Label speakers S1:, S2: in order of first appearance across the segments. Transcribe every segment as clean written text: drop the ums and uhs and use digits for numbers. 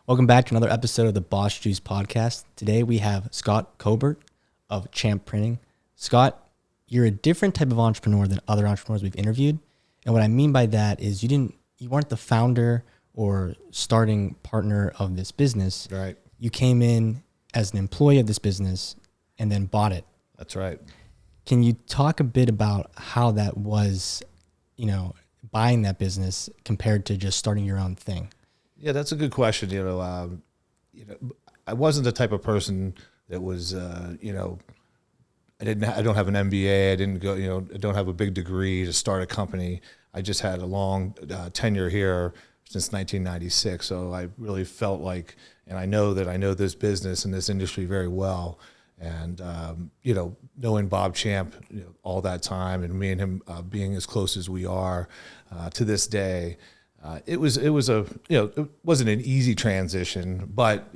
S1: Welcome back to another episode of the Boss Juice podcast. Today we have Scott Colbert of Champ Printing. Scott, you're a different type of entrepreneur than other entrepreneurs we've interviewed. And what I mean by that is you weren't the founder or starting partner of this business.
S2: Right.
S1: You came in as an employee of this business and then bought it.
S2: That's right.
S1: Can you talk a bit about how that was, buying that business compared to just starting your own thing?
S2: Yeah, that's a good question. I wasn't the type of person that was, I don't have an MBA. I didn't go, I don't have a big degree to start a company. I just had a long tenure here since 1996. So I really felt like, and I know this business and this industry very well. And, knowing Bob Champ all that time, and me and him being as close as we are to this day, it wasn't an easy transition, but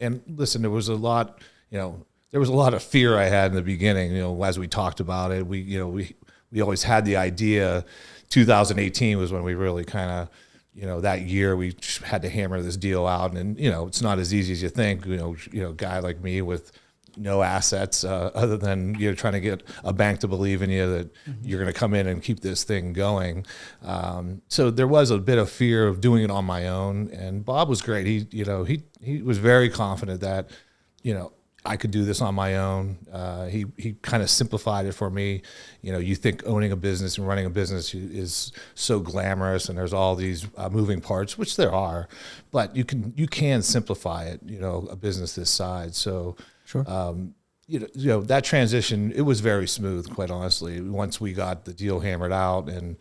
S2: and listen, there was a lot of fear I had in the beginning, as we talked about it. We always had the idea. 2018 was when we really kind of, that year we had to hammer this deal out, and it's not as easy as you think. A guy like me with no assets other than trying to get a bank to believe in you that you're going to come in and keep this thing going. So there was a bit of fear of doing it on my own, and Bob was great. He was very confident that I could do this on my own. He kind of simplified it for me. You think owning a business and running a business is so glamorous, and there's all these moving parts, which there are, but you can simplify it. A business this size. So.
S1: Sure.
S2: That transition, it was very smooth, quite honestly. Once we got the deal hammered out, and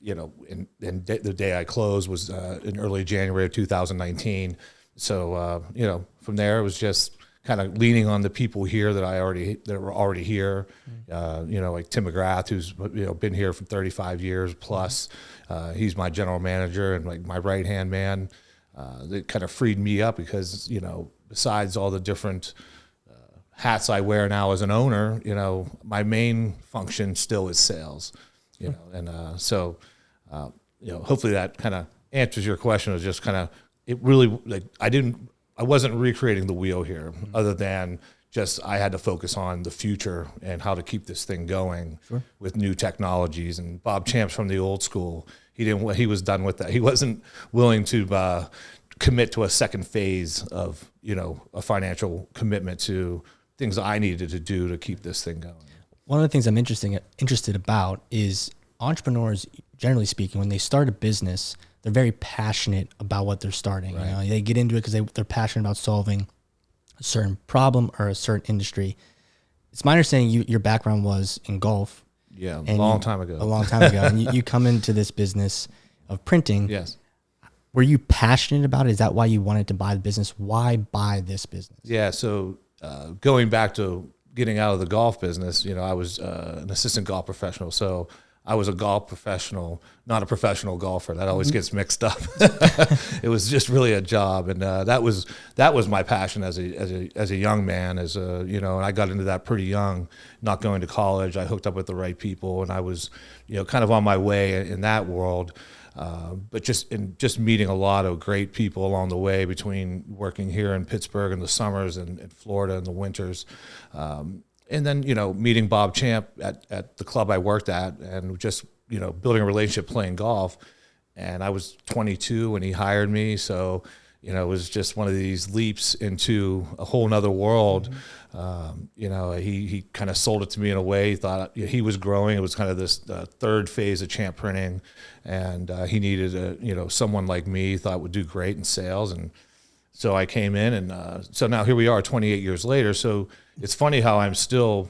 S2: the day I closed was in early January of 2019. So from there it was just kind of leaning on the people here that were already here. Like Tim McGrath, who's been here for 35 years plus. He's my general manager and like my right hand man. That kind of freed me up because besides all the different hats I wear now as an owner, my main function still is sales, and hopefully that kind of answers your question. It was just kind of, it really, like, I wasn't recreating the wheel here, other than just I had to focus on the future and how to keep this thing going with new technologies. And Bob Champ's from the old school. He was done with that. He wasn't willing to commit to a second phase of, a financial commitment to things I needed to do to keep this thing going.
S1: One of the things I'm interested about is entrepreneurs, generally speaking, when they start a business, they're very passionate about what they're starting.
S2: Right.
S1: They get into it because they're passionate about solving a certain problem or a certain industry. It's my understanding your background was in golf.
S2: Yeah, a long time ago.
S1: And you come into this business of printing.
S2: Yes.
S1: Were you passionate about it? Is that why you wanted to buy the business? Why buy this business?
S2: Yeah, so going back to getting out of the golf business, I was an assistant golf professional. So I was a golf professional, not a professional golfer. That always gets mixed up. It was just really a job, and that was my passion as a young man. And I got into that pretty young, not going to college. I hooked up with the right people, and I was, kind of on my way in that world. But just meeting a lot of great people along the way, between working here in Pittsburgh in the summers and Florida in the winters. And then, meeting Bob Champ at the club I worked at, and just, building a relationship playing golf. And I was 22 when he hired me. So, it was just one of these leaps into a whole nother world. He kind of sold it to me in a way. He thought he was growing. It was kind of this third phase of Champ Printing. And he needed someone like me, he thought would do great in sales. And so I came in, and so now here we are 28 years later. So it's funny how I'm still,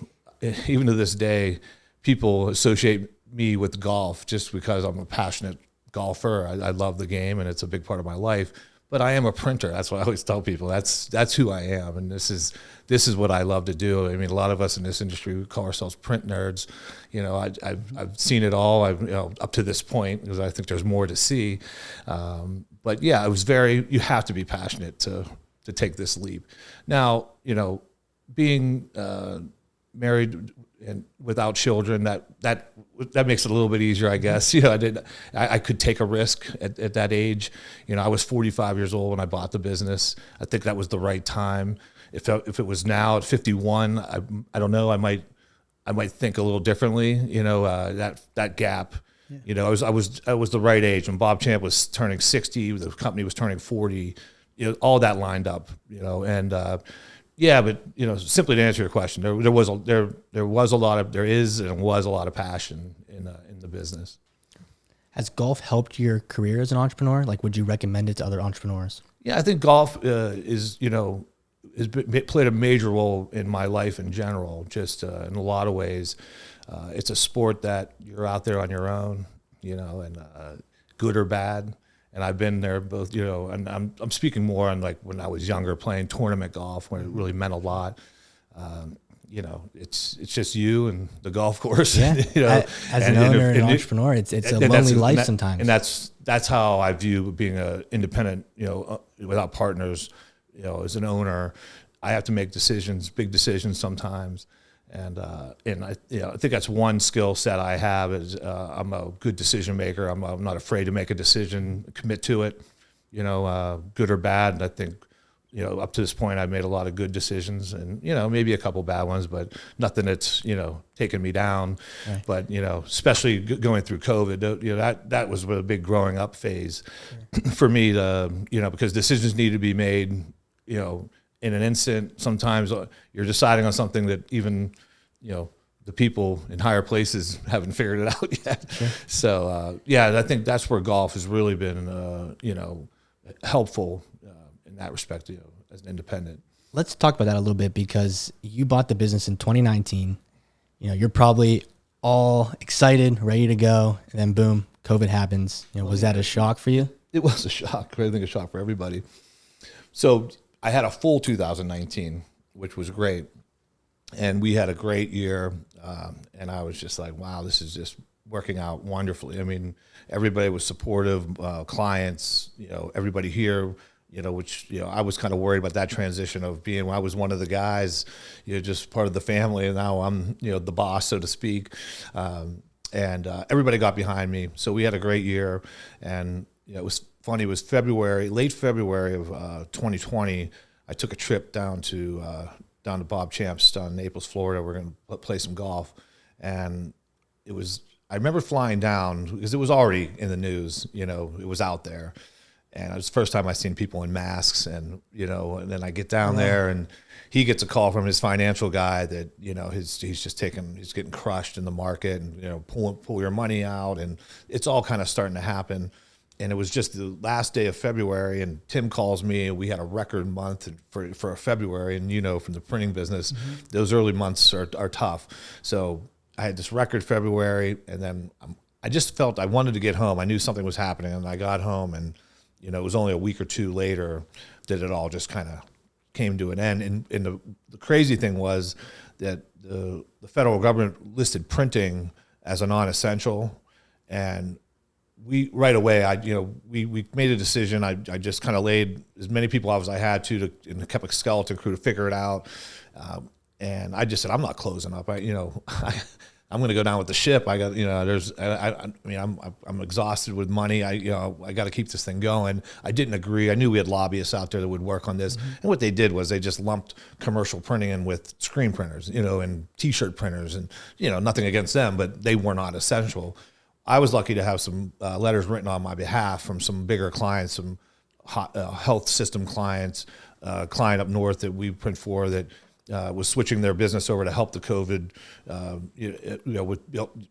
S2: even to this day, people associate me with golf just because I'm a passionate golfer. I love the game, and it's a big part of my life. But I am a printer. That's what I always tell people. That's who I am, and this is what I love to do. I mean, a lot of us in this industry, we call ourselves print nerds. I've seen it all. Up to this point, because I think there's more to see. But yeah, it was you have to be passionate to take this leap. Now, being married and without children, that makes it a little bit easier, I guess. You know, I could take a risk at that age. You know, I was 45 years old when I bought the business. I think that was the right time. If it was now at 51, I don't know. I might think a little differently. You know, that gap. Yeah. You know, I was the right age when Bob Champ was turning 60. The company was turning 40. You know, all that lined up. You know, and yeah, but you know, simply to answer your question, there was a lot of passion in the business.
S1: Has golf helped your career as an entrepreneur? Like, would you recommend it to other entrepreneurs?
S2: Yeah, I think golf has played a major role in my life in general. Just in a lot of ways, it's a sport that you're out there on your own, you know, and good or bad. And I've been there both, you know, and I'm speaking more on like when I was younger playing tournament golf, when it really meant a lot. You know, it's just you and the golf course.
S1: Yeah.
S2: You know,
S1: as an owner and entrepreneur, it's a lonely life sometimes.
S2: And that's how I view being an independent, you know, without partners. You know, as an owner, I have to make big decisions sometimes. And I think that's one skill set I have is I'm a good decision maker. I'm not afraid to make a decision, commit to it, you know, good or bad. And I think, you know, up to this point, I've made a lot of good decisions and, you know, maybe a couple bad ones, but nothing that's, you know, taken me down. Right. But, you know, especially going through COVID, you know, that was a big growing up phase for me to, you know, because decisions need to be made, you know, in an instant. Sometimes you're deciding on something that even, you know, the people in higher places haven't figured it out yet. Sure. So, I think that's where golf has really been, you know, helpful in that respect, you know, as an independent.
S1: Let's talk about that a little bit because you bought the business in 2019. You know, you're probably all excited, ready to go, and then boom, COVID happens. You know, was that a shock for you?
S2: It was a shock. I think a shock for everybody. So I had a full 2019, which was great. And we had a great year. And I was just like, wow, this is just working out wonderfully. I mean, everybody was supportive, clients, you know, everybody here, you know, which, you know, I was kind of worried about that transition of being, when I was one of the guys, you know, just part of the family. And now I'm, you know, the boss, so to speak. And everybody got behind me. So we had a great year. And, you know, it was funny. It was late February of 2020. I took a trip down to Bob Champ's down in Naples, Florida. We're going to play some golf. And I remember flying down because it was already in the news, you know, it was out there. And it was the first time I seen people in masks and, you know, and then I get down there and he gets a call from his financial guy that, you know, he's getting crushed in the market and, you know, pull your money out. And it's all kind of starting to happen. And it was just the last day of February, and Tim calls me, and we had a record month for February. And you know, from the printing business, those early months are tough. So I had this record February, and then I just felt I wanted to get home. I knew something was happening, and I got home, and you know, it was only a week or two later that it all just kind of came to an end. And the crazy thing was that the federal government listed printing as a non-essential, and we right away, we made a decision. I just kind of laid as many people out as I had to and kept a skeleton crew to figure it out. And I just said, I'm not closing up. I'm going to go down with the ship. I got, you know, I'm exhausted with money. I got to keep this thing going. I didn't agree. I knew we had lobbyists out there that would work on this. And what they did was they just lumped commercial printing in with screen printers, you know, and T-shirt printers, and, you know, nothing against them, but they were not essential. I was lucky to have some letters written on my behalf from some bigger clients, some health system clients, client up north that we print for that was switching their business over to help the COVID.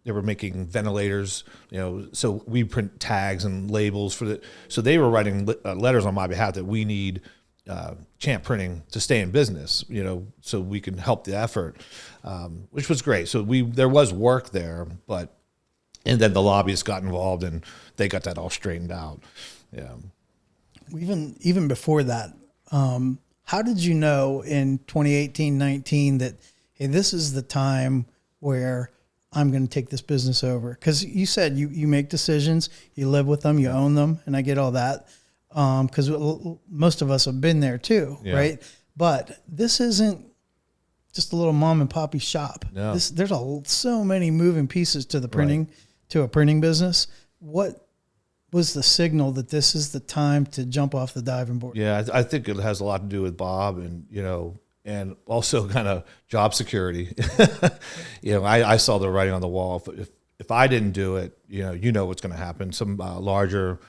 S2: They were making ventilators, you know, so we print tags and labels for the. So they were writing letters on my behalf that we need Champ Printing to stay in business, you know, so we can help the effort, which was great. So there was work there, but. And then the lobbyists got involved, and they got that all straightened out. Yeah.
S3: Even before that, how did you know in 2018-19 that, hey, this is the time where I'm going to take this business over? Because you said you make decisions, you live with them, you own them, and I get all that. Because most of us have been there too, right? But this isn't just a little mom and poppy shop.
S2: No.
S3: There's so many moving pieces to the printing, to a printing business. What was the signal that this is the time to jump off the diving board?
S2: Yeah, I think it has a lot to do with Bob and, and also kind of job security. I saw the writing on the wall. If I didn't do it, you know what's going to happen. Some larger,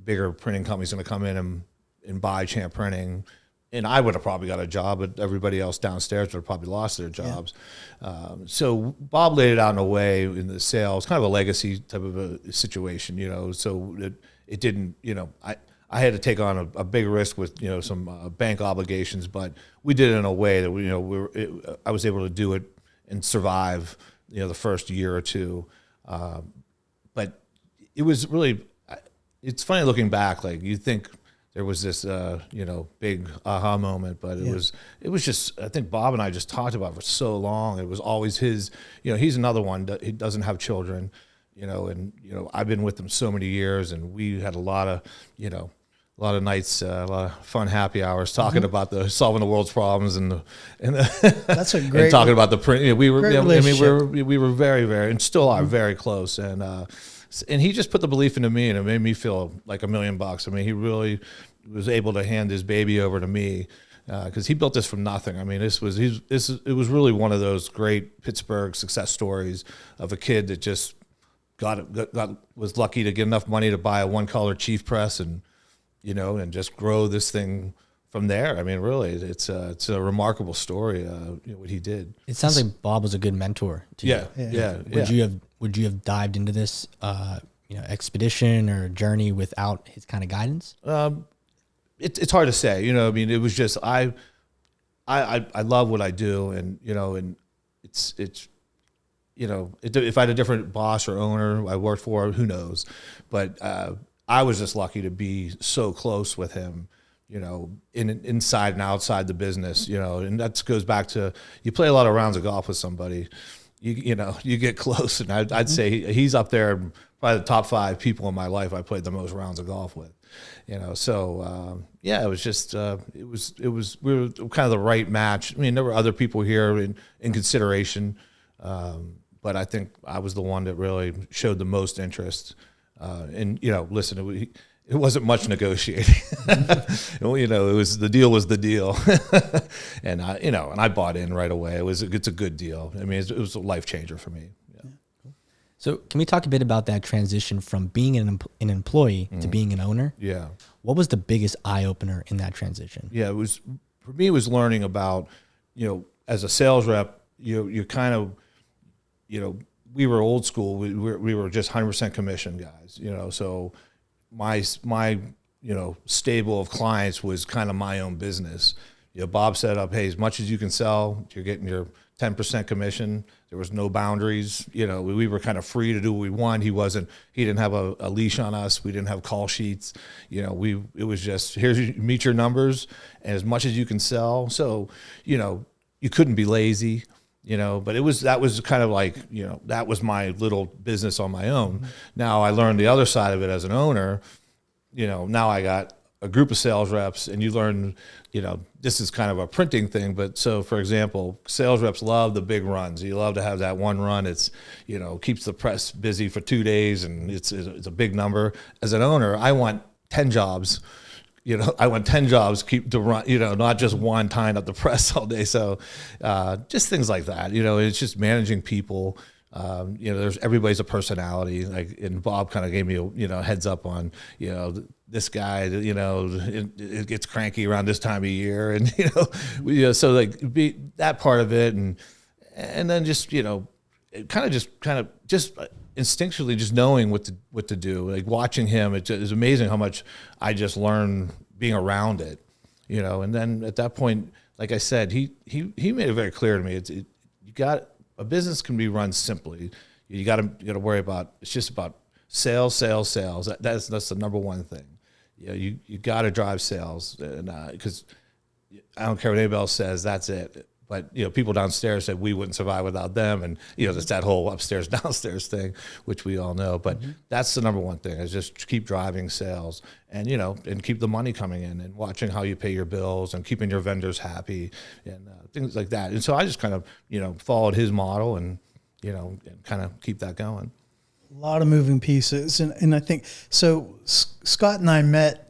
S2: bigger printing company's going to come in and buy Champ Printing, and I would have probably got a job, but everybody else downstairs would have probably lost their jobs. Yeah. So Bob laid it out in a way in the sales, kind of a legacy type of a situation, so it didn't, I had to take on a big risk with, some bank obligations, but we did it in a way that, I was able to do it and survive, the first year or two. But it was really, it's funny looking back, like you think there was this, big aha moment, but it was just, I think Bob and I just talked about it for so long. It was always his, he's another one that he doesn't have children, and, I've been with him so many years, and we had a lot of nights, a lot of fun happy hours talking about solving the world's problems and
S3: that's a great
S2: and talking about the print. We were, we were very, very, and still are very close. And he just put the belief into me, and it made me feel like $1 million. I mean, he really was able to hand his baby over to me because he built this from nothing. I mean, it was really one of those great Pittsburgh success stories of a kid that just was lucky to get enough money to buy a one-color Chief press and just grow this thing from there. I mean, really, it's a remarkable story, what he did.
S1: It sounds like Bob was a good mentor to you.
S2: Yeah.
S1: Would you have dived into this, expedition or journey without his kind of guidance?
S2: It's hard to say, I mean, it was just, I love what I do, and, and it's if I had a different boss or owner I worked for, who knows, but, I was just lucky to be so close with him, inside and outside the business, and that goes back to, you play a lot of rounds of golf with somebody, you get close, and I'd say he's up there, probably the top 5 people in my life I played the most rounds of golf with, so it was just we were kind of the right match. I mean, there were other people here in consideration, but I think I was the one that really showed the most interest. And listen, it wasn't much negotiating. It was the deal was the deal, and I bought in right away. It's a good deal. I mean, it was a life changer for me. Yeah.
S1: So, can we talk a bit about that transition from being an employee to being an owner?
S2: Yeah.
S1: What was the biggest eye opener in that transition?
S2: Yeah, for me. It was learning about, as a sales rep, you kind of, we were old school. We were just 100% commission guys, so my stable of clients was kind of my own business. Bob set up, hey, as much as you can sell, you're getting your 10% commission. There was no boundaries. We were kind of free to do what we want. He didn't have a leash on us. We didn't have call sheets. It was just, meet your numbers, and as much as you can sell. So, you couldn't be lazy. But that was kind of like, that was my little business on my own. Mm-hmm. Now I learned the other side of it as an owner. Now I got a group of sales reps, and you learn, this is kind of a printing thing. But so, for example, sales reps love the big runs. You love to have that one run. It's, keeps the press busy for 2 days, and it's a big number. As an owner, I want 10 jobs. I want 10 jobs keep to run, not just one tying up the press all day. So just things like that, it's just managing people. There's everybody's a personality. Like, and Bob kind of gave me a heads up on, this guy, it gets cranky around this time of year. And, so like be that part of it. And then just, kind of instinctually just knowing what to do, like watching him, it's amazing how much I just learned being around it, and then at that point, like I said, he made it very clear to me, a business can be run simply. You got to worry about, it's just about sales. That's the number one thing. You got to drive sales, and because I don't care what anybody else says, that's it. But, people downstairs said we wouldn't survive without them. And, there's that whole upstairs, downstairs thing, which we all know. But that's the number one thing, is just keep driving sales and, and keep the money coming in and watching how you pay your bills and keeping your vendors happy and things like that. And so I just kind of, followed his model and, and kind of keep that going.
S3: A lot of moving pieces. And I think, so Scott and I met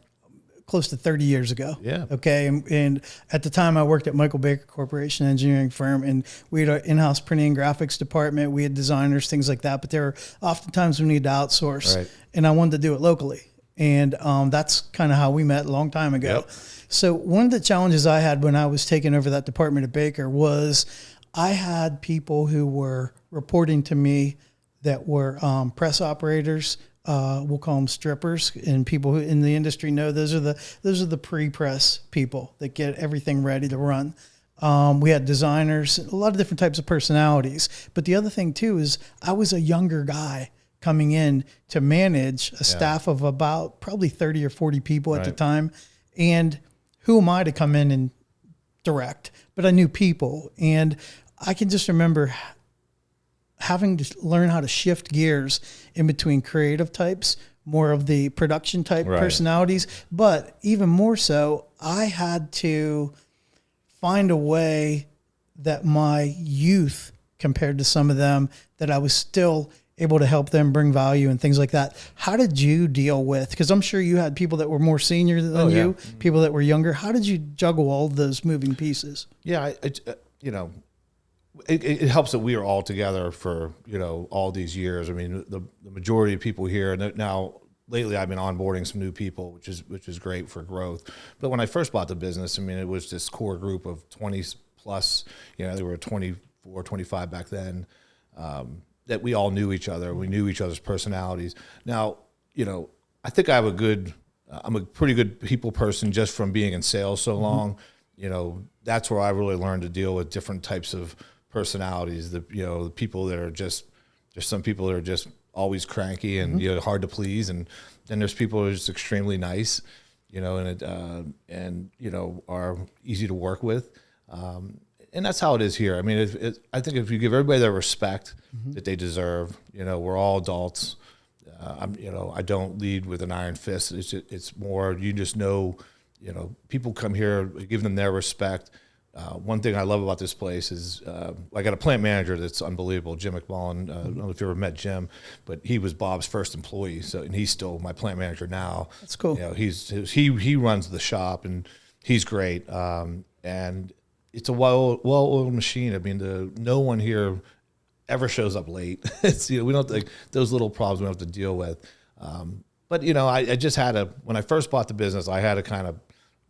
S3: close to 30 years ago.
S2: Yeah.
S3: Okay. And at the time I worked at Michael Baker Corporation engineering firm, and we had our in-house printing and graphics department. We had designers, things like that, but there were oftentimes we needed to outsource,
S2: Right.
S3: and I wanted to do it locally. And that's kind of how we met a long time ago.
S2: Yep.
S3: So one of the challenges I had when I was taking over that department at Baker was I had people who were reporting to me that were press operators. We'll call them strippers, and people who in the industry know those are the pre-press people that get everything ready to run. We had designers, a lot of different types of personalities. But the other thing too is I was a younger guy coming in to manage a staff of about probably 30 or 40 people at the time. And who am I to come in and direct? But I knew people, and I can just remember having to learn how to shift gears in between creative types, more of the production type personalities. But even more so, I had to find a way that my youth compared to some of them, that I was still able to help them bring value and things like that. How did you deal with, because I'm sure you had people that were more senior than you, people that were younger. How did you juggle all those moving pieces?
S2: Yeah, it helps that we are all together for, all these years. I mean, the majority of people here now, lately I've been onboarding some new people, which is great for growth. But when I first bought the business, I mean, it was this core group of 20 plus, they were 24, 25 back then, that we all knew each other. We knew each other's personalities. Now, I think I'm a pretty good people person just from being in sales so long. That's where I really learned to deal with different types of personalities. The people that are there's some people that are just always cranky and hard to please, and then there's people who are just extremely nice, and are easy to work with, and that's how it is here. I mean, I think if you give everybody the respect that they deserve, we're all adults. I don't lead with an iron fist. It's more, people come here, give them their respect. One thing I love about this place is I got a plant manager that's unbelievable, Jim McMullen. I don't know if you ever met Jim, but he was Bob's first employee, and he's still my plant manager now.
S3: That's cool.
S2: He runs the shop, and he's great. And it's a well-oiled machine. I mean, no one here ever shows up late. We don't those little problems we don't have to deal with. But I just had when I first bought the business, I had to kind of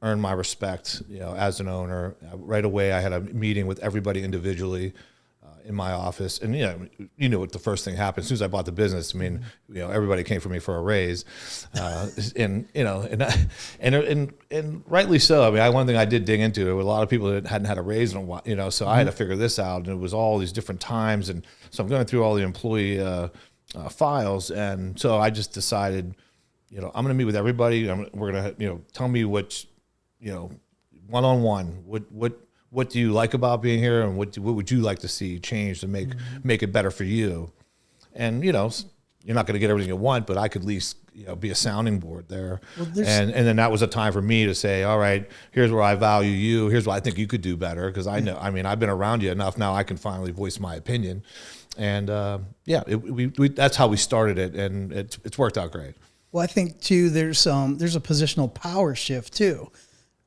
S2: earn my respect, as an owner. Right away, I had a meeting with everybody individually in my office, and what the first thing happened as soon as I bought the business. I mean, everybody came for me for a raise, and rightly so. I mean, one thing I did dig into, there were a lot of people that hadn't had a raise in a while, so I had to figure this out, and it was all these different times, and so I'm going through all the employee files, and so I just decided, I'm going to meet with everybody. We're going to, tell me what, one-on-one, what do you like about being here, and what would you like to see change to make it better for you? And you're not going to get everything you want, but I could at least be a sounding board there. Well, and then that was a time for me to say, all right, here's where I value you. Here's what I think you could do better, because I know. I mean, I've been around you enough now. I can finally voice my opinion. And that's how we started it, and it's worked out great.
S3: Well, I think too, there's a positional power shift too.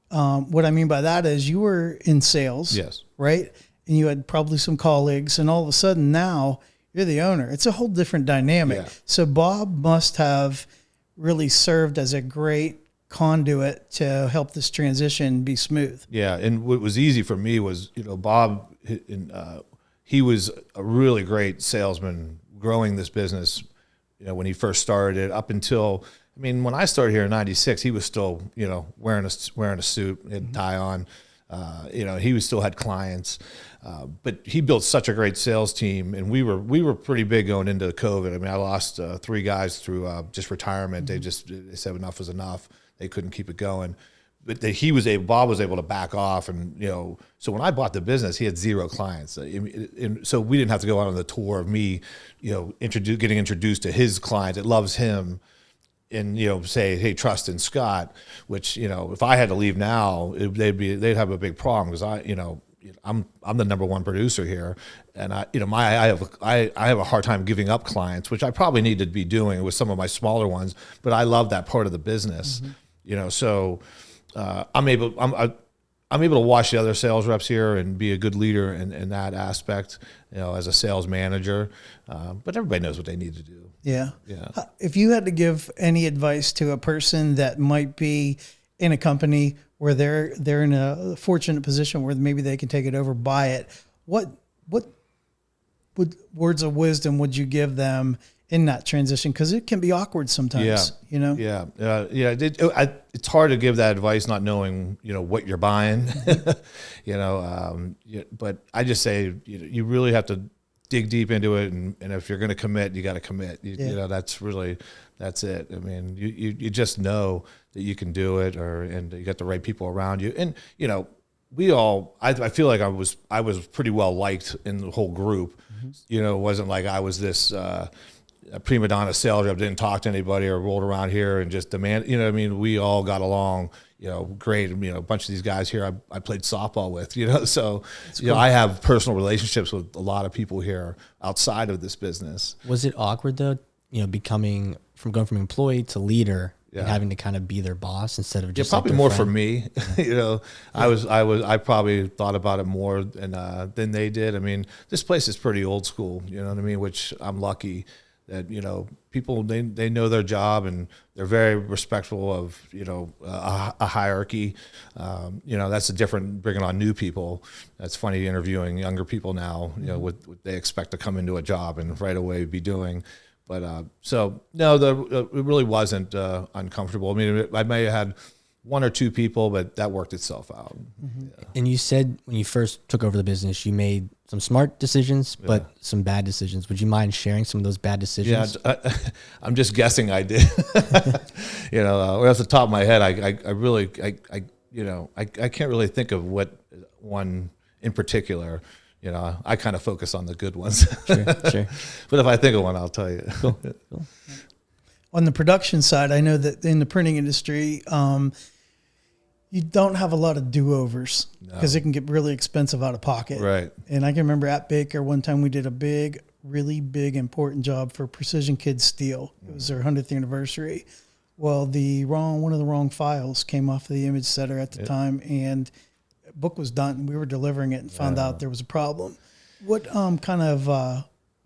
S3: What I mean by that is you were in sales,
S2: yes,
S3: right? And you had probably some colleagues, and all of a sudden now you're the owner. It's a whole different dynamic. Yeah. So Bob must have really served as a great conduit to help this transition be smooth.
S2: Yeah, and what was easy for me was, Bob, he was a really great salesman growing this business, when he first started it up until, when I started here in '96, he was still, wearing a suit and tie on. He still had clients, but he built such a great sales team, and we were pretty big going into COVID. I lost 3 guys through just retirement. They said enough was enough. They couldn't keep it going. but Bob was able to back off, and so when I bought the business, he had 0 clients, and so we didn't have to go out on the tour of me, getting introduced to his client that loves him, and say, hey, trust in Scott, which if I had to leave now, they'd have a big problem, because I'm the number 1 producer here, and I have a hard time giving up clients, which I probably need to be doing with some of my smaller ones, but I love that part of the business, so I'm able to watch the other sales reps here and be a good leader in that aspect, as a sales manager, but everybody knows what they need to do.
S3: Yeah. If you had to give any advice to a person that might be in a company where they're in a fortunate position where maybe they can take it over, buy it, what words of wisdom would you give them in that transition? Because it can be awkward sometimes. It's hard to give that advice not knowing what you're buying. But I just say you really have to dig deep into it, and if you're going to commit, you got to commit. That's it. I mean, you just know that you can do it, and you got the right people around you, and I feel like I was pretty well liked in the whole group. It wasn't like I was this a prima donna sales rep, didn't talk to anybody or rolled around here and just demand. We all got along. Great. A bunch of these guys here I played softball with, so, cool. I have personal relationships with a lot of people here outside of this business. Was it awkward though, going from employee to leader and having to kind of be their boss instead of just probably more friend? For me, I probably thought about it more than they did. I mean, this place is pretty old school, which I'm lucky that people they know their job, and they're very respectful of a hierarchy. That's a different, bringing on new people. That's funny, interviewing younger people now, what they expect to come into a job and right away be doing. But so no, it really wasn't uncomfortable. I mean, I may have had 1 or 2 people, but that worked itself out. And you said when you first took over the business, you made some smart decisions, but some bad decisions. Would you mind sharing some of those bad decisions? Yeah, I'm just guessing I did. Off the top of my head, I really can't really think of what one in particular. I kind of focus on the good ones. Sure. But if I think of one, I'll tell you. Cool. On the production side, I know that in the printing industry, you don't have a lot of do-overs because it can get really expensive out of pocket. Right. And I can remember at Baker one time we did a really big, important job for Precision Kids Steel. It was their 100th anniversary. Well, one of the wrong files came off of the image setter at the time, and the book was done. We were delivering it and found out there was a problem. What kind of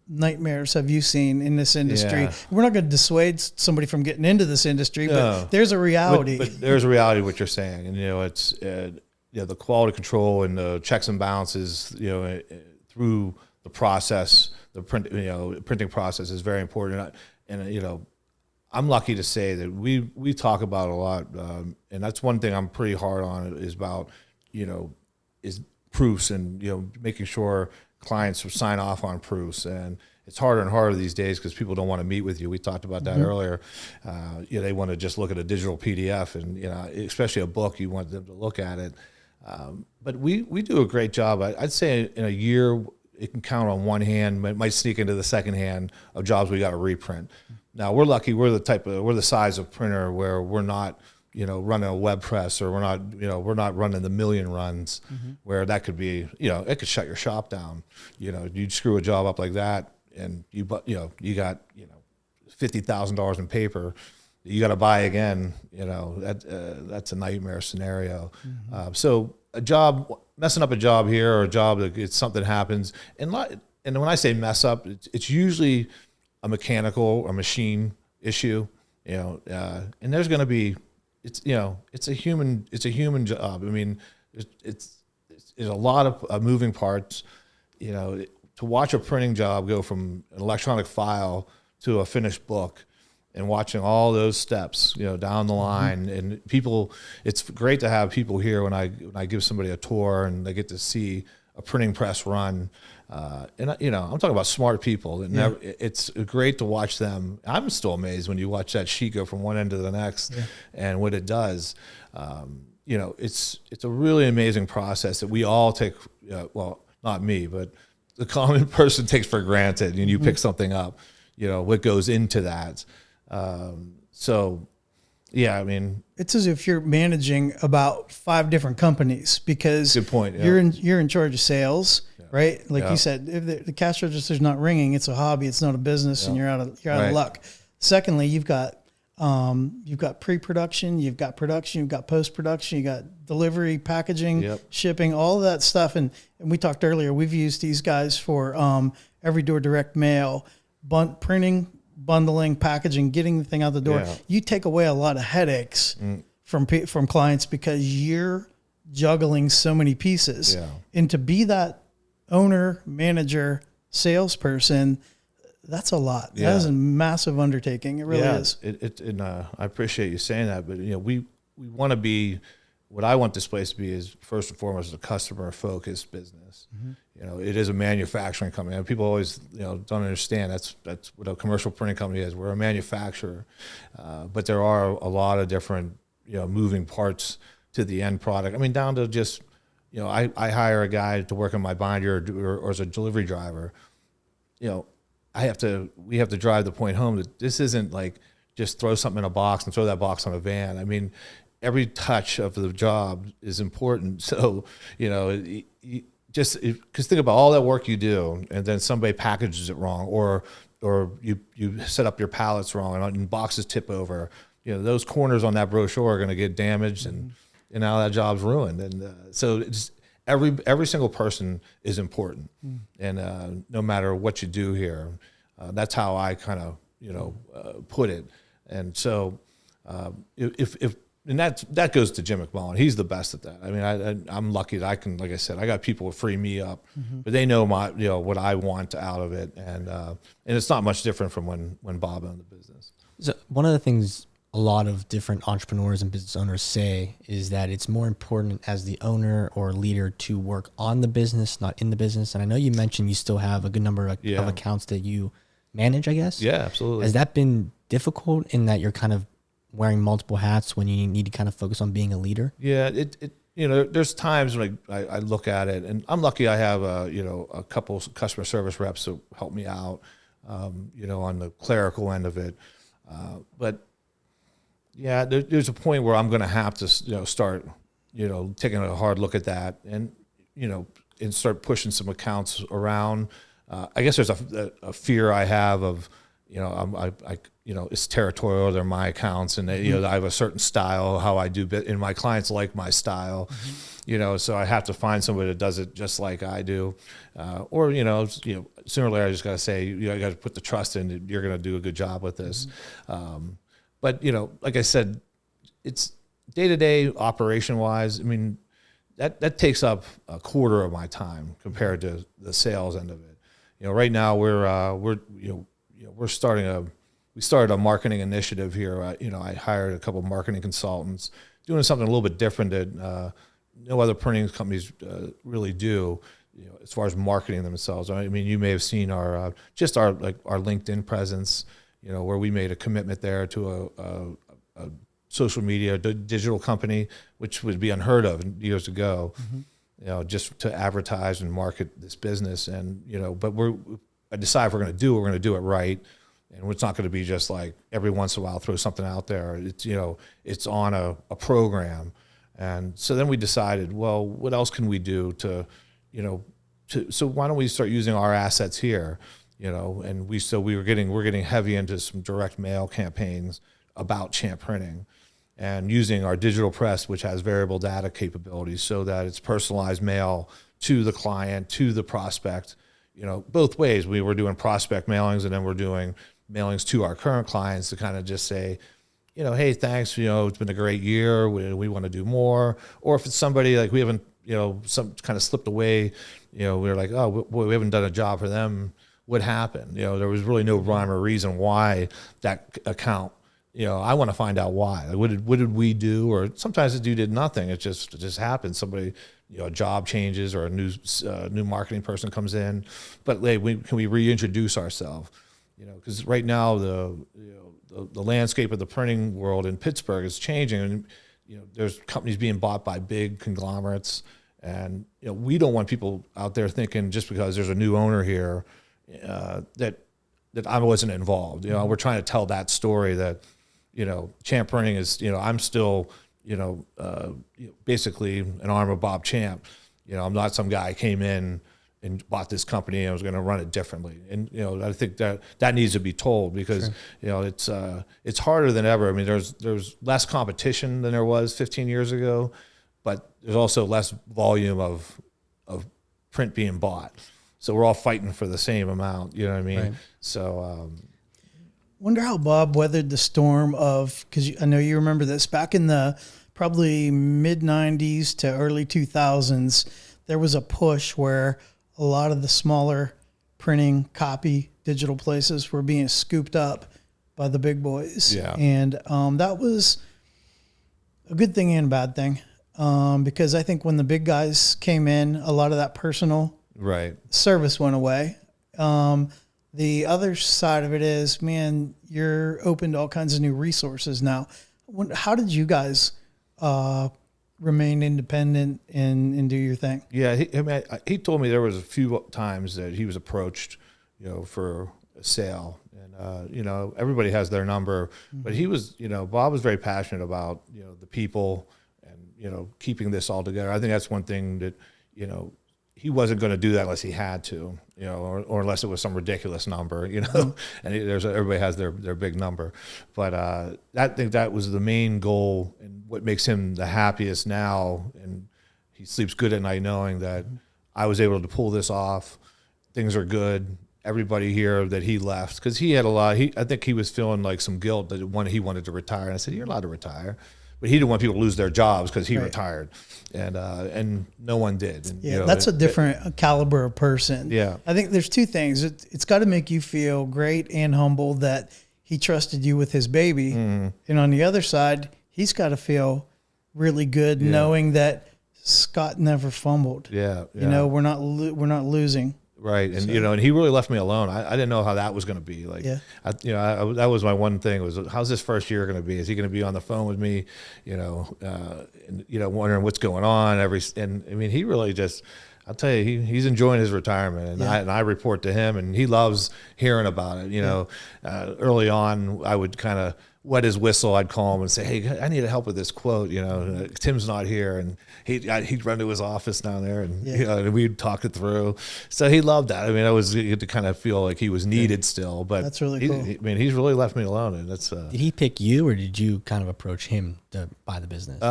S3: nightmares have you seen in this industry? Yeah. We're not going to dissuade somebody from getting into this industry, but there's a reality. But there's a reality what you're saying, and it's the quality control and the checks and balances, through the process, the printing process is very important. And I'm lucky to say that we talk about a lot, and that's one thing I'm pretty hard on is about is proofs and making sure clients will sign off on proofs, and it's harder and harder these days because people don't want to meet with you. We talked about that earlier. They want to just look at a digital PDF, and especially a book, you want them to look at it. But we do a great job. I'd say in a year, it can count on one hand. It might sneak into the second hand of jobs we got to reprint. Now we're lucky. We're the size of printer where we're not running a web press, or we're not running the million runs, where that could be, it could shut your shop down. You'd screw a job up like that, and you got $50,000 in paper you got to buy again. That's a nightmare scenario. So messing up a job here, or a job that something happens, and when I say mess up, it's usually a mechanical or machine issue. And there's going to be. It's a human job. I mean, it's a lot of moving parts. To watch a printing job go from an electronic file to a finished book, and watching all those steps, down the line, and people. It's great to have people here when I give somebody a tour and they get to see a printing press run. And I'm talking about smart people. It's great to watch them. I'm still amazed when you watch that sheet go from one end to the next, and what it does.
S2: it's a really amazing process that we all take, well, not me, but the common person takes for granted, and you pick something up, what goes into that. So yeah, I mean,
S3: it's as if you're managing about 5 different companies, because
S2: good point. Yeah.
S3: You're in charge of sales, right? Like you said, if the cash register's not ringing, it's a hobby, it's not a business, and you're out of luck. Secondly, you've got pre-production, you've got production, you've got post-production, you got delivery, packaging, shipping, all of that stuff. And we talked earlier, we've used these guys for every door direct mail, printing, bundling, packaging, getting the thing out the door.
S2: Yeah.
S3: You take away a lot of headaches from clients, because you're juggling so many pieces.
S2: Yeah.
S3: And to be that owner, manager, salesperson, that's a lot.
S2: Yeah.
S3: That is a massive undertaking. It really is.
S2: And I appreciate you saying that, but we want to be, what I want this place to be is first and foremost a customer focused business. It is a manufacturing company, and people always don't understand that's what a commercial printing company is. We're a manufacturer, but there are a lot of different moving parts to the end product. I mean, down to just I hire a guy to work on my binder or as a delivery driver. We have to drive the point home that this isn't like just throw something in a box and throw that box on a van. I mean, every touch of the job is important. So, because think about all that work you do, and then somebody packages it wrong, or you set up your pallets wrong and boxes tip over. Those corners on that brochure are going to get damaged, and now that job's ruined. And so it's every single person is important, and no matter what you do here, that's how I kind of put it. And so and that goes to Jim McMullen. He's the best at that. I mean, I'm lucky that I can, like I said, I got people to free me up, but they know what I want out of it, and it's not much different from when Bob owned the business.
S1: So one of the things a lot of different entrepreneurs and business owners say is that it's more important as the owner or leader to work on the business, not in the business. And I know you mentioned you still have a good number of accounts that you manage, I guess.
S2: Yeah, absolutely.
S1: Has that been difficult in that you're kind of wearing multiple hats when you need to kind of focus on being a leader?
S2: Yeah, there's times when I look at it, and I'm lucky I have a couple customer service reps that help me out, on the clerical end of it. But yeah, there's a point where I'm going to have to start taking a hard look at that, and and start pushing some accounts around. I guess there's a fear I have of it's territorial. They're my accounts, and they, I have a certain style how I do, and my clients like my style, so I have to find somebody that does it just like I do, or sooner or later I just got to say, I got to put the trust in that you're going to do a good job with this. But like I said, it's day-to-day operation-wise. I mean, that takes up a quarter of my time compared to the sales end of it. Right now we started a marketing initiative here. I hired a couple of marketing consultants, doing something a little bit different that no other printing companies really do. As far as marketing themselves. I mean, you may have seen our LinkedIn presence. Where we made a commitment there to a social media digital company, which would be unheard of years ago. Just to advertise and market this business, and but I decide if we're going to do it, we're going to do it right. And it's not going to be just like every once in a while throw something out there. It's it's on a program, and so then we decided, well, what else can we do to so why don't we start using our assets here, And we're getting heavy into some direct mail campaigns about Champ Printing, and using our digital press, which has variable data capabilities, so that it's personalized mail to the client, to the prospect. Both ways. We were doing prospect mailings, and then we're doing mailings to our current clients to kind of just say, hey, thanks, it's been a great year, we want to do more. Or if it's somebody like we haven't, some kind of slipped away, we're like, oh, we haven't done a job for them. What happened? There was really no rhyme or reason why that account, I want to find out why. Like, what did we do? Or sometimes the dude did nothing. It just happened. Somebody, a job changes, or a new marketing person comes in. But can we reintroduce ourselves? Because right now the landscape of the printing world in Pittsburgh is changing, and there's companies being bought by big conglomerates, and we don't want people out there thinking just because there's a new owner here that I wasn't involved. We're trying to tell that story that Champ Printing is, I'm still basically an arm of Bob Champ. I'm not some guy came in and bought this company and I was going to run it differently. And I think that needs to be told, because it's harder than ever. I mean, there's less competition than there was 15 years ago, but there's also less volume of print being bought. So we're all fighting for the same amount. You know what I mean? Right. So
S3: wonder how Bob weathered the storm of, because I know you remember this back in the probably mid 90s to early 2000s, there was a push where a lot of the smaller printing copy digital places were being scooped up by the big boys.
S2: Yeah.
S3: And that was a good thing and a bad thing, because I think when the big guys came in, a lot of that personal service went away. The other side of it is, man, you're open to all kinds of new resources now. How did you guys remain independent and do your thing?
S2: Yeah, he told me there was a few times that he was approached, for a sale, and everybody has their number, but he was, Bob was very passionate about the people and keeping this all together. I think that's one thing that he wasn't going to do that unless he had to, or unless it was some ridiculous number, and everybody has their big number. But I think that was the main goal, and what makes him the happiest now. And he sleeps good at night knowing that I was able to pull this off. Things are good. Everybody here that he left, because he had a lot, I think he was feeling like some guilt that he wanted to retire. And I said, you're allowed to retire. But he didn't want people to lose their jobs because he retired, and no one did. And,
S3: that's a different caliber of person.
S2: Yeah,
S3: I think there's two things. It's got to make you feel great and humble that he trusted you with his baby, and on the other side, he's got to feel really good knowing that Scott never fumbled.
S2: Yeah,
S3: we're not losing.
S2: Right, and and he really left me alone. I didn't know how that was going to be. Like, that was my one thing was, how's this first year going to be? Is he going to be on the phone with me? Wondering what's going on. He really just, I'll tell you, he's enjoying his retirement, and I report to him, and he loves hearing about it. Early on, I would kind of wet his whistle. I'd call him and say, hey, I need help with this quote. Tim's not here, and he'd run to his office down there, and and we'd talk it through. So he loved that. I was to kind of feel like he was needed still. But
S3: that's really cool.
S2: He's really left me alone, and that's.
S1: Did he pick you, or did you kind of approach him to buy the business?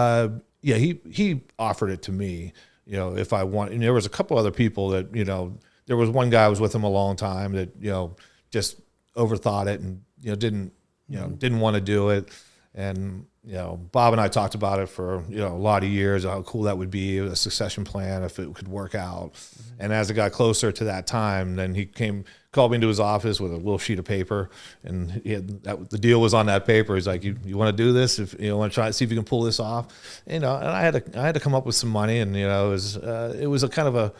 S2: He offered it to me. If I want, and there was a couple other people that there was one guy I was with him a long time that just overthought it and didn't want to do it. And, Bob and I talked about it for, a lot of years, how cool that would be, a succession plan if it could work out. And as it got closer to that time, then he called me into his office with a little sheet of paper, and the deal was on that paper. He's like, you want to do this? If you want to try to see if you can pull this off, and I had to come up with some money, and it was a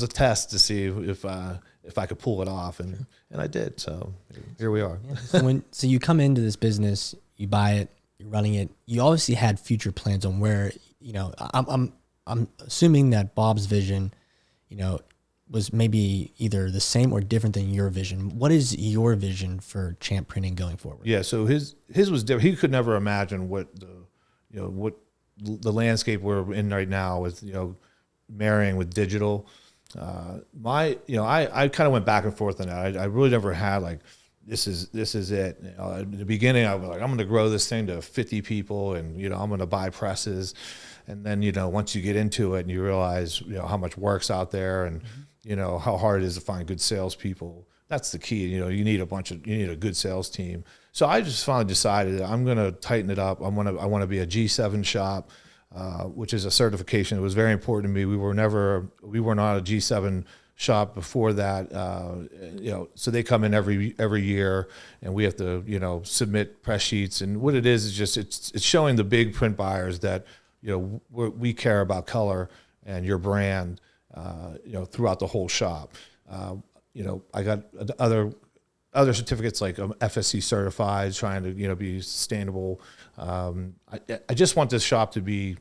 S2: test to see if I could pull it off, and I did. So here we are.
S1: Yeah. So you come into this business, you buy it, you're running it. You obviously had future plans on where, I'm assuming that Bob's vision, was maybe either the same or different than your vision. What is your vision for Champ Printing going forward?
S2: Yeah. So his was different. He could never imagine what the landscape we're in right now with, marrying with digital. I kind of went back and forth on that. I really never had like, this is it. In the beginning, I was like, I'm going to grow this thing to 50 people, and I'm going to buy presses. And then once you get into it and you realize how much work's out there, and how hard it is to find good salespeople. That's the key. You need a good sales team. So I just finally decided that I'm going to tighten it up. I want to be a G7 shop. Which is a certification that was very important to me. We were not a G7 shop before that. So they come in every year, and we have to submit press sheets. And what it is just it's showing the big print buyers that we care about color and your brand throughout the whole shop. I got other other certificates like FSC certified, trying to be sustainable. I just want this shop to be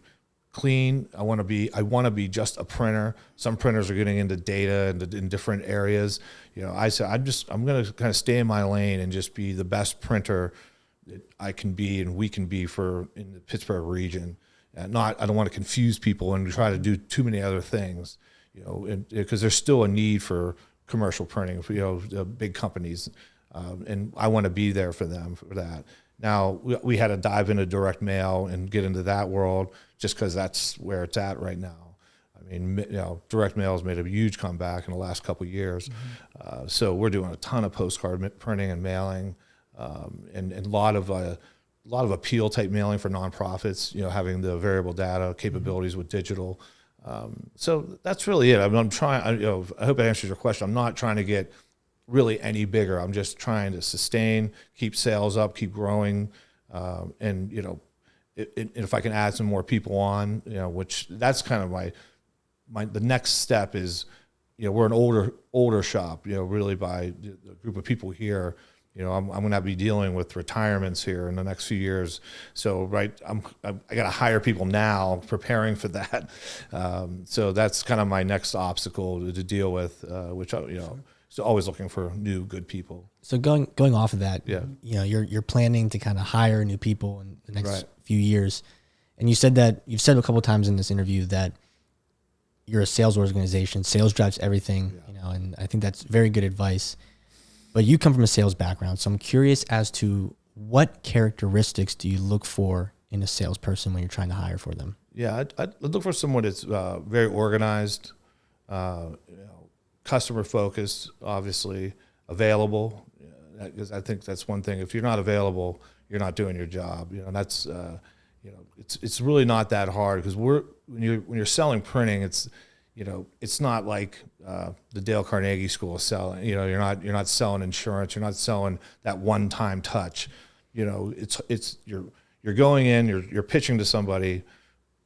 S2: clean. I want to be just a printer. Some printers are getting into data and in different areas. I said I'm going to kind of stay in my lane and just be the best printer that I can be and we can be in the Pittsburgh region. I don't want to confuse people and try to do too many other things, because there's still a need for commercial printing for the big companies, and I want to be there for them for that. Now we had to dive into direct mail and get into that world just because that's where it's at right now. I mean, direct mail has made a huge comeback in the last couple of years. Mm-hmm. So we're doing a ton of postcard printing and mailing, and a lot of appeal type mailing for nonprofits. Having the variable data capabilities with digital. So that's really it. I'm trying. I hope that answers your question. I'm not trying to get really any bigger. I'm just trying to sustain, keep sales up, keep growing, and if I can add some more people on, which that's kind of the next step is, we're an older shop, really by the group of people here. I'm going to be dealing with retirements here in the next few years. So, I got to hire people now, preparing for that. So that's kind of my next obstacle to deal with, which so always looking for new good people.
S1: So going off of that, you're planning to kind of hire new people in the next few years, and you've said a couple of times in this interview that you're a sales organization. Sales drives everything, and I think that's very good advice. But you come from a sales background, so I'm curious as to what characteristics do you look for in a salesperson when you're trying to hire for them?
S2: Yeah, I'd look for someone that's very organized, customer focused, obviously available. Because I think that's one thing. If you're not available, you're not doing your job. And that's it's really not that hard because when you're selling printing, it's not like the Dale Carnegie School of selling. You're not selling insurance. You're not selling that one-time touch. It's you're going in. You're pitching to somebody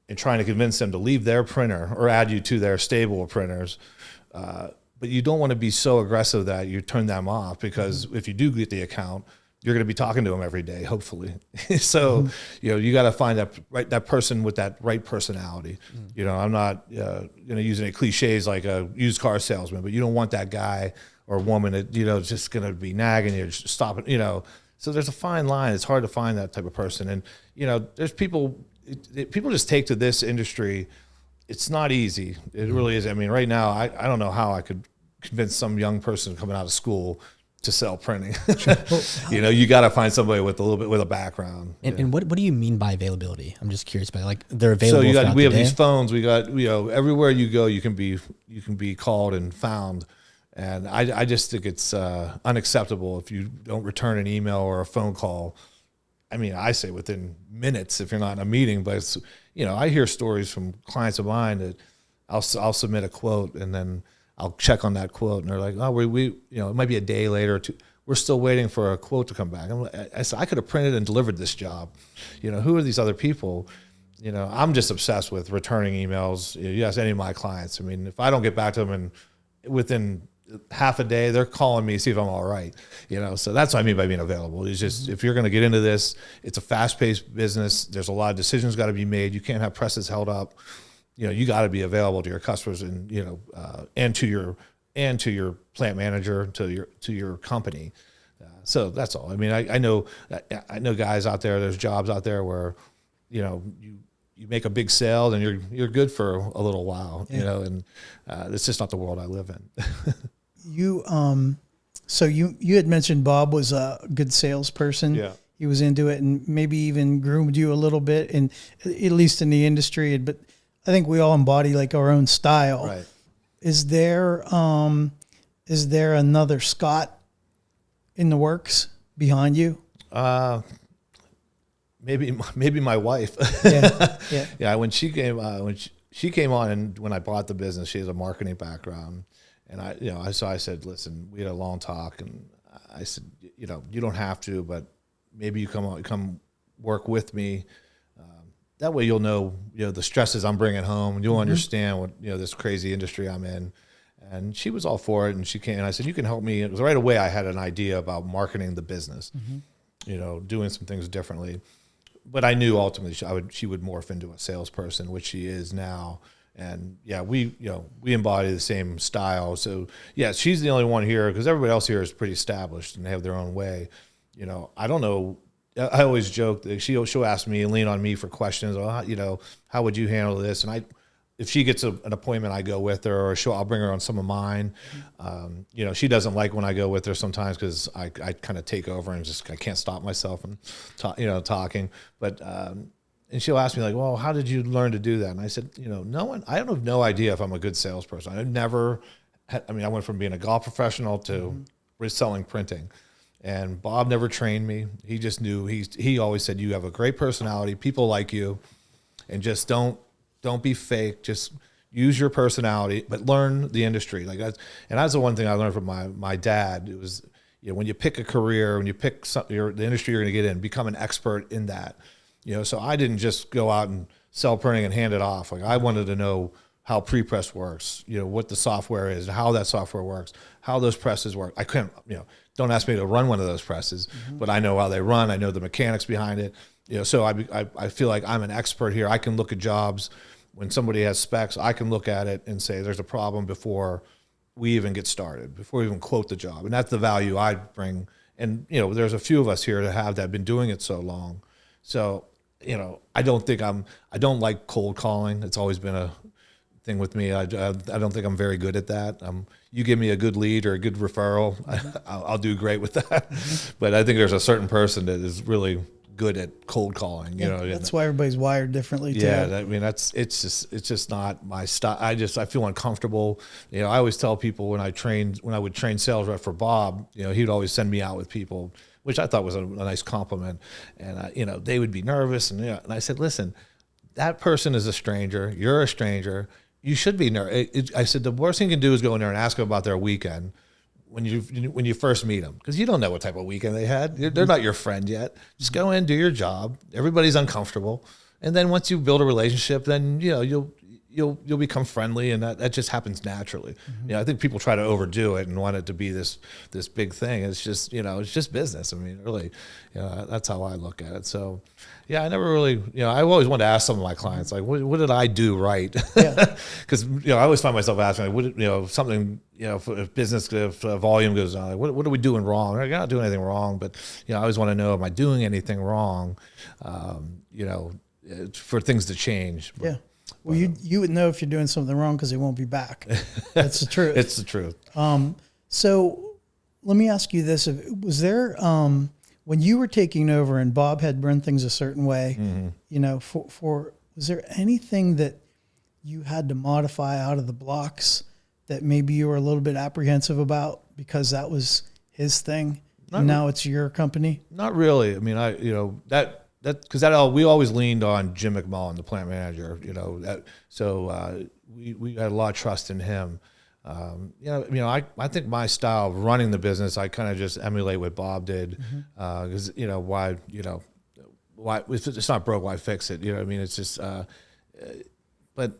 S2: and trying to convince them to leave their printer or add you to their stable of printers. But you don't want to be so aggressive that you turn them off, because if you do get the account, you're going to be talking to them every day, hopefully. So, you got to find that person with that right personality. I'm not going to use any cliches like a used car salesman, but you don't want that guy or woman that, just going to be nagging you, just stopping, So there's a fine line. It's hard to find that type of person. And, there's people just take to this industry. It's not easy. It really is. I mean, right now, I don't know how I could convince some young person coming out of school to sell printing. You got to find somebody with a background.
S1: And what do you mean by availability? I'm just curious about they're available.
S2: So we have these phones. We got everywhere you go, you can be called and found. And I just think it's unacceptable if you don't return an email or a phone call. I mean, I say within minutes if you're not in a meeting, but it's, I hear stories from clients of mine that I'll submit a quote and then I'll check on that quote and they're like, oh, we it might be a day later. We're still waiting for a quote to come back. I said, I could have printed and delivered this job. Who are these other people? I'm just obsessed with returning emails. You ask any of my clients. I mean, if I don't get back to them and within half a day, they're calling me to see if I'm all right. So that's what I mean by being available. It's just, if you're going to get into this, it's a fast-paced business. There's a lot of decisions got to be made. You can't have presses held up. You got to be available to your customers and and to your plant manager, to your company. So that's all. I mean, I know guys out there. There's jobs out there where you make a big sale and you're good for a little while. And it's just not the world I live in.
S3: So you had mentioned Bob was a good salesperson.
S2: Yeah.
S3: He was into it and maybe even groomed you a little bit, and at least in the industry. But I think we all embody our own style.
S2: Right.
S3: Is there another Scott in the works behind you?
S2: Maybe my wife.
S3: Yeah.
S2: Yeah. When she came on, and when I bought the business, she has a marketing background, and I said, listen, we had a long talk, and I said, you don't have to, but maybe you come work with me. That way you'll know, the stresses I'm bringing home, and you'll understand what, this crazy industry I'm in. And she was all for it, and she came, and I said, you can help me. It was right away I had an idea about marketing the business, doing some things differently. But I knew ultimately she would morph into a salesperson, which she is now. And yeah, we embody the same style. So yeah, she's the only one here because everybody else here is pretty established and they have their own way. I don't know. I always joke that she'll ask me and lean on me for questions. How would you handle this? And if she gets an appointment, I go with her, or I'll bring her on some of mine. She doesn't like when I go with her sometimes because I kind of take over and I can't stop myself from talking. But and she'll ask me like, well, how did you learn to do that? And I said, I have no idea if I'm a good salesperson. I went from being a golf professional to selling printing. And Bob never trained me. He just knew, he always said, you have a great personality. People like you, and just don't be fake. Just use your personality, but learn the industry. And that's the one thing I learned from my dad. It was, when you pick a career, when you pick the industry you're going to get in, become an expert in that. So I didn't just go out and sell printing and hand it off. Like, I wanted to know how pre-press works, what the software is, how that software works, how those presses work. I couldn't, don't ask me to run one of those presses, but I know how they run. I know the mechanics behind it. So I feel like I'm an expert here. I can look at jobs when somebody has specs. I can look at it and say there's a problem before we even get started, before we even quote the job. And that's the value I bring. And, there's a few of us here that have been doing it so long. So, I don't like cold calling. It's always been a thing with me. I don't think I'm very good at that. You give me a good lead or a good referral, I'll do great with that. But I think there's a certain person that is really good at cold calling.
S3: That's why everybody's wired differently too.
S2: Yeah, it's just not my style. I feel uncomfortable. I always tell people when I would train sales rep for Bob, he'd always send me out with people, which I thought was a nice compliment. And they would be nervous, and I said, listen, that person is a stranger. You're a stranger. You should be nervous. I said the worst thing you can do is go in there and ask them about their weekend when you first meet them, because you don't know what type of weekend they had. They're not your friend yet. Just go in, do your job. Everybody's uncomfortable, and then once you build a relationship, then you'll become friendly, and that just happens naturally. I think people try to overdo it and want it to be this big thing. It's just it's just business. Really, that's how I look at it. So. Yeah, I never really, I always wanted to ask some of my clients, like, what did I do right? Because, I always find myself asking, like, something, if business, if volume goes down, like, what are we doing wrong? You're not doing anything wrong, but, I always want to know, am I doing anything wrong, for things to change.
S3: Yeah. Well, you would know if you're doing something wrong because they won't be back. That's the truth.
S2: It's the truth.
S3: So let me ask you this. Was there, when you were taking over and Bob had run things a certain way, was there anything that you had to modify out of the blocks that maybe you were a little bit apprehensive about because that was his thing and now it's your company?
S2: Not really. We always leaned on Jim McMullen, the plant manager, we had a lot of trust in him. I think my style of running the business, I kind of just emulate what Bob did, because why if it's not broke, why fix it? It's just, but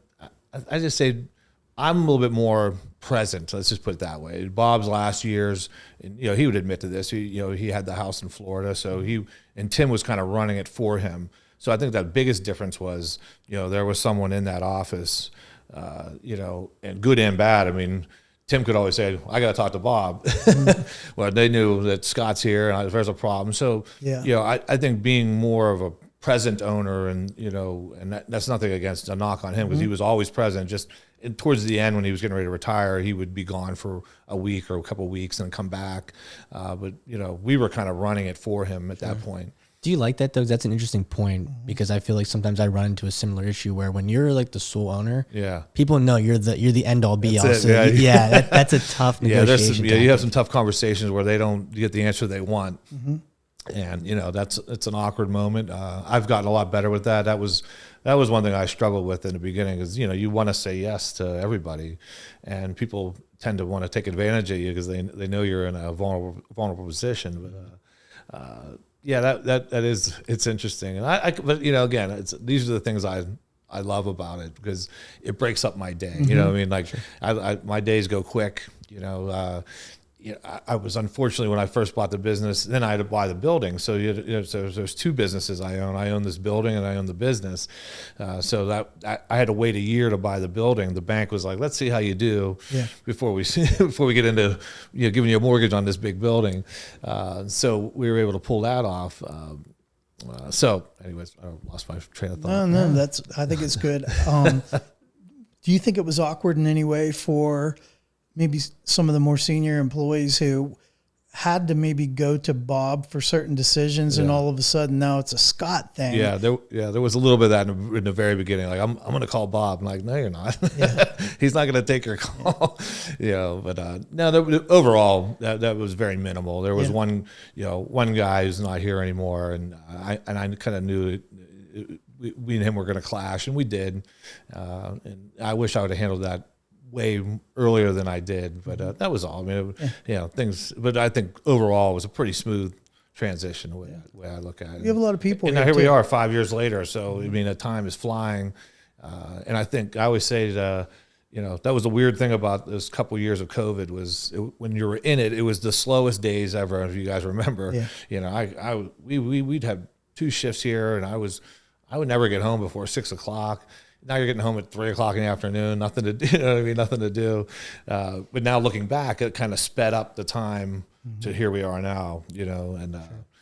S2: I just say I'm a little bit more present. Let's just put it that way. Bob's last years, and, he would admit to this. He had the house in Florida, so and Tim was kind of running it for him. So I think the biggest difference was, there was someone in that office. And good and bad. Tim could always say, I got to talk to Bob. Well, they knew that Scott's here and there's a problem. So, I think being more of a present owner and that's nothing against a knock on him because he was always present. Just towards the end when he was getting ready to retire, he would be gone for a week or a couple of weeks and come back. But we were kind of running it for him at that point.
S1: Do you like that though? That's an interesting point because I feel like sometimes I run into a similar issue where when you're like the sole owner, people know you're the end all be all. So that's a tough negotiation.
S2: You have some tough conversations where they don't get the answer they want, and it's an awkward moment. I've gotten a lot better with that. That was one thing I struggled with in the beginning is you want to say yes to everybody, and people tend to want to take advantage of you because they know you're in a vulnerable position, but. That is, it's interesting. And but again, these are the things I I love about it, because it breaks up my day. You know what I mean? Like, my days go quick. I was, unfortunately, when I first bought the business, then I had to buy the building. So, so there's two businesses I own. I own this building and I own the business. So that I had to wait a year to buy the building. The bank was like, let's see how you do before we get into giving you a mortgage on this big building. So we were able to pull that off. So anyways, I lost my train of thought.
S3: No, I think it's good. Do you think it was awkward in any way for maybe some of the more senior employees who had to maybe go to Bob for certain decisions, and all of a sudden now it's a Scott thing?
S2: Yeah, there was a little bit of that in the very beginning. Like, I'm going to call Bob. I'm like, no, you're not. He's not going to take your call. But no, overall that was very minimal. There was one guy who's not here anymore, and I kind of knew we and him were going to clash, and we did. And I wish I would have handled that way earlier than I did, but that was all. I mean, things. But I think overall it was a pretty smooth transition, the way I look at it.
S3: You have a lot of people,
S2: and here we are 5 years later. So I mean, the time is flying, and I think I always say that that was the weird thing about this couple of years of COVID was when you were in it, it was the slowest days ever. If you guys remember, we'd have 2 shifts here, and I would never get home before 6 o'clock. Now you're getting home at 3 o'clock in the afternoon, nothing to do. Nothing to do. But now looking back, it kind of sped up the time to here we are now. And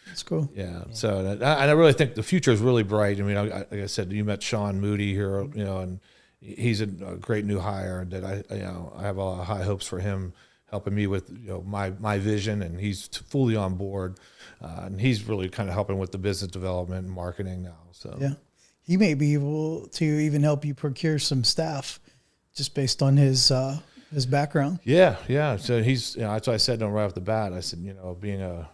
S3: that's cool.
S2: Yeah. So and I really think the future is really bright. I mean, like I said, you met Sean Moody here, and he's a great new hire that I have a lot of high hopes for him, helping me with my vision, and he's fully on board, and he's really kind of helping with the business development and marketing now. So
S3: yeah. He may be able to even help you procure some staff just based on his background.
S2: Yeah. So he's, that's what I said to him right off the bat. I said, being a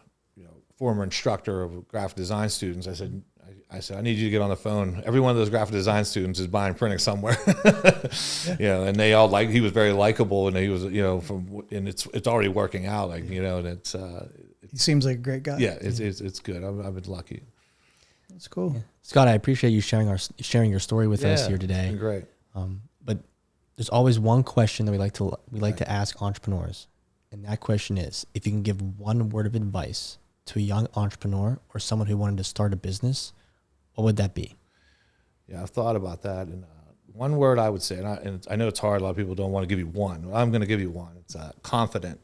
S2: former instructor of graphic design students, I said, I need you to get on the phone. Every one of those graphic design students is buying printing somewhere. And they all he was very likable, and he was, and it's already working out. And it's
S3: he seems like a great guy.
S2: Yeah, it's good. I've been lucky.
S3: That's cool.
S1: Yeah. Scott, I appreciate you sharing your story with us here today.
S2: It's been great.
S1: But there's always one question that we like to ask entrepreneurs, and that question is: if you can give one word of advice to a young entrepreneur or someone who wanted to start a business, what would that be?
S2: Yeah, I've thought about that, and one word I would say, and I know it's hard. A lot of people don't want to give you one. I'm going to give you one. It's confident.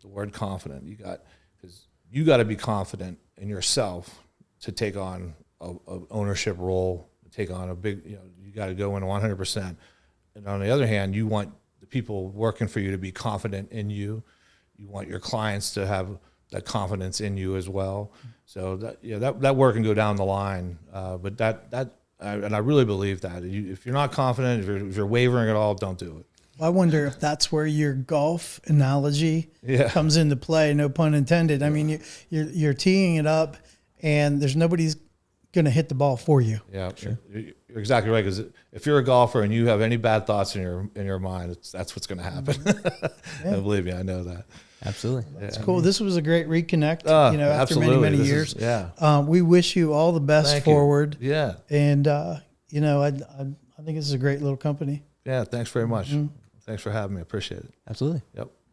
S2: The word confident. Because you got to be confident in yourself to take on a ownership role, take on a big, you got to go in 100%. And on the other hand, you want the people working for you to be confident in you. You want your clients to have that confidence in you as well. So that work can go down the line. But and I really believe that if you're not confident, if you're wavering at all, don't do it.
S3: I wonder if that's where your golf analogy comes into play. No pun intended. I mean, you're teeing it up, and there's nobody's going to hit the ball for you.
S2: Yeah, sure. You're exactly right. Because if you're a golfer and you have any bad thoughts in your mind, that's what's going to happen. And believe me, I know that.
S1: Absolutely.
S3: That's cool. This was a great reconnect. After
S2: absolutely.
S3: many years.
S2: Yeah.
S3: We wish you all the best
S2: Thank
S3: forward.
S2: You. Yeah.
S3: And I think this is a great little company.
S2: Yeah. Thanks very much. Thanks for having me. I appreciate it.
S1: Absolutely.
S2: Yep.